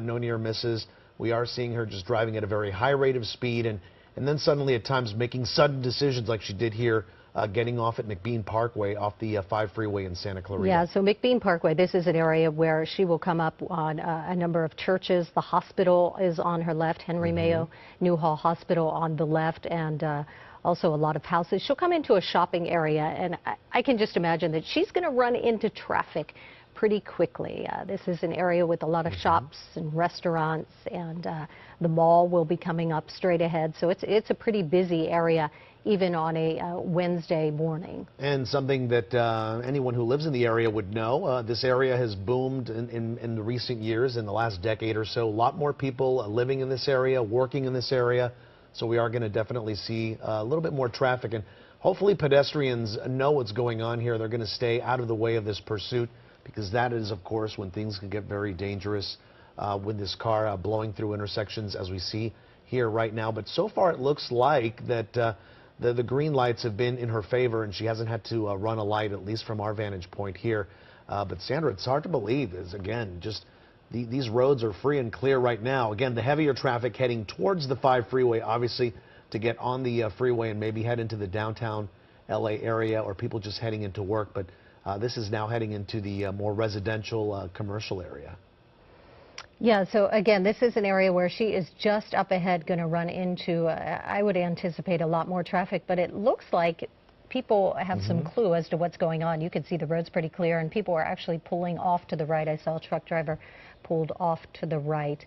no near misses. We are seeing her just driving at a very high rate of speed and then suddenly at times making sudden decisions like she did here, getting off at McBean Parkway off the 5 freeway in Santa Clarita. Yeah, so McBean Parkway, this is an area where she will come up on a number of churches. The hospital is on her left, Henry Mayo Newhall Hospital on the left, and also a lot of houses. She'll come into a shopping area, and I can just imagine that she's going to run into traffic pretty quickly. This is an area with a lot of shops and restaurants, and the mall will be coming up straight ahead. So it's a pretty busy area, even on a Wednesday morning. And something that anyone who lives in the area would know, this area has boomed in the recent years, in the last decade or so. A lot more people living in this area, working in this area. So we are going to definitely see a little bit more traffic. And hopefully pedestrians know what's going on here. They're going to stay out of the way of this pursuit, because that is, of course, when things can get very dangerous with this car blowing through intersections as we see here right now. But so far it looks like that the green lights have been in her favor, and she hasn't had to run a light, at least from our vantage point here. But Sandra, it's hard to believe, is again, just these roads are free and clear right now. Again, the heavier traffic heading towards the 5 freeway, obviously, to get on the freeway and maybe head into the downtown LA area, or people just heading into work. But this is now heading into the more residential, commercial area. Yeah, so again, this is an area where she is just up ahead going to run into, I would anticipate a lot more traffic, but it looks like people have some clue as to what's going on. You can see the road's pretty clear, and people are actually pulling off to the right. I saw a truck driver pulled off to the right.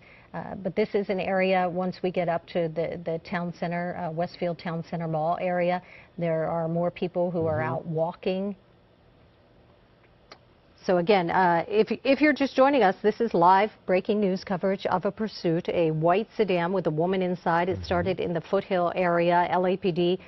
But this is an area, once we get up to the town center, Westfield Town Center Mall area, there are more people who are out walking. So again, if you're just joining us, this is live breaking news coverage of a pursuit, a white sedan with a woman inside. It started in the Foothill area, LAPD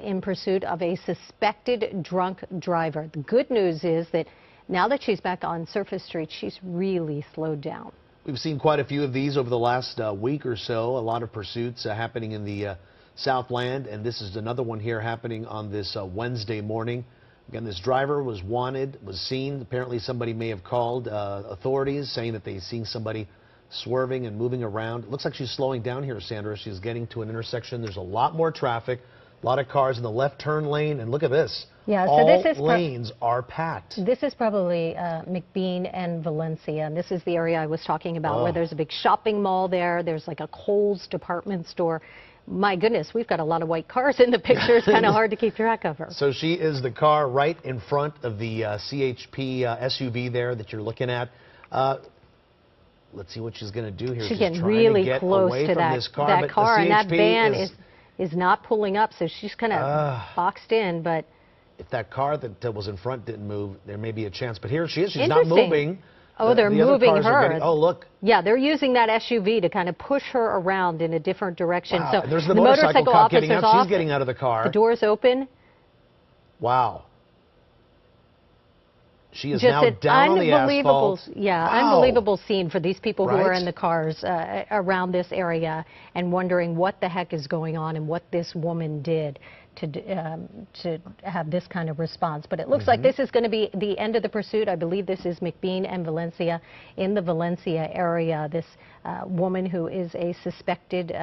in pursuit of a suspected drunk driver. The good news is that now that she's back on Surface Street, she's really slowed down. We've seen quite a few of these over the last week or so, a lot of pursuits happening in the Southland, and this is another one here happening on this Wednesday morning. Again, this driver was wanted, was seen. Apparently somebody may have called authorities saying that they've seen somebody swerving and moving around. It looks like she's slowing down here, Sandra. She's getting to an intersection. There's a lot more traffic, a lot of cars in the left turn lane, and look at this. Yeah, so all lanes are packed. This is probably McBean and Valencia, and this is the area I was talking about where there's a big shopping mall there. There's like a Kohl's department store. My goodness, we've got a lot of white cars in the picture. It's kind of hard to keep track of her. So she is the car right in front of the CHP SUV there that you're looking at. Let's see what she's going to do here. She's getting really close to that car, and that van is not pulling up, so she's kind of boxed in. But if that car that was in front didn't move, there may be a chance. But here she is. She's not moving. Oh, they're moving her. Oh, look. Yeah, they're using that SUV to kind of push her around in a different direction. Wow. So there's the motorcycle cop getting out. She's getting out of the car. The door's open. Wow. She is now down on the asphalt. Yeah, wow. Unbelievable scene for these people who are in the cars around this area and wondering what the heck is going on and what this woman did to have this kind of response. But it looks like this is going to be the end of the pursuit. I believe this is McBean and Valencia. In the Valencia area, this woman who is a suspected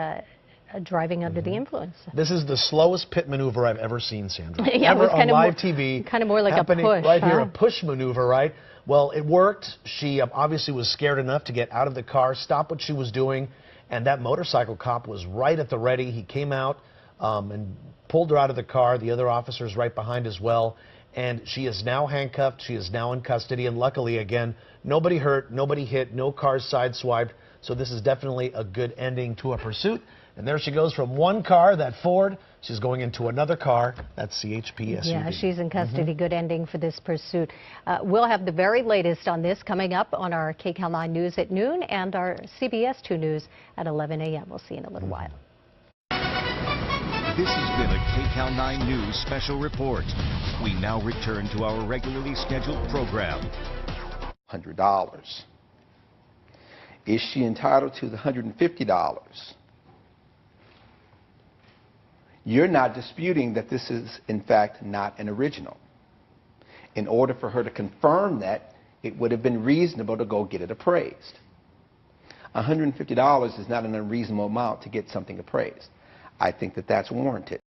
driving under the influence. This is the slowest pit maneuver I've ever seen, Sandra. Yeah, ever on live TV. Kind of more like a push. Right here, a push maneuver, right? Well, it worked. She obviously was scared enough to get out of the car, stop what she was doing, and that motorcycle cop was right at the ready. He came out and pulled her out of the car. The other officer's right behind as well. And she is now handcuffed. She is now in custody. And luckily, again, nobody hurt, nobody hit, no cars sideswiped. So this is definitely a good ending to a pursuit. And there she goes from one car, that Ford. She's going into another car, that CHP SUV. Yeah, she's in custody. Good ending for this pursuit. We'll have the very latest on this coming up on our KCAL 9 News at noon and our CBS 2 News at 11 a.m. We'll see you in a little while. This has been a KCAL 9 News special report. We now return to our regularly scheduled program. $100. Is she entitled to the $150? You're not disputing that this is, in fact, not an original. In order for her to confirm that, it would have been reasonable to go get it appraised. $150 is not an unreasonable amount to get something appraised. I think that that's warranted.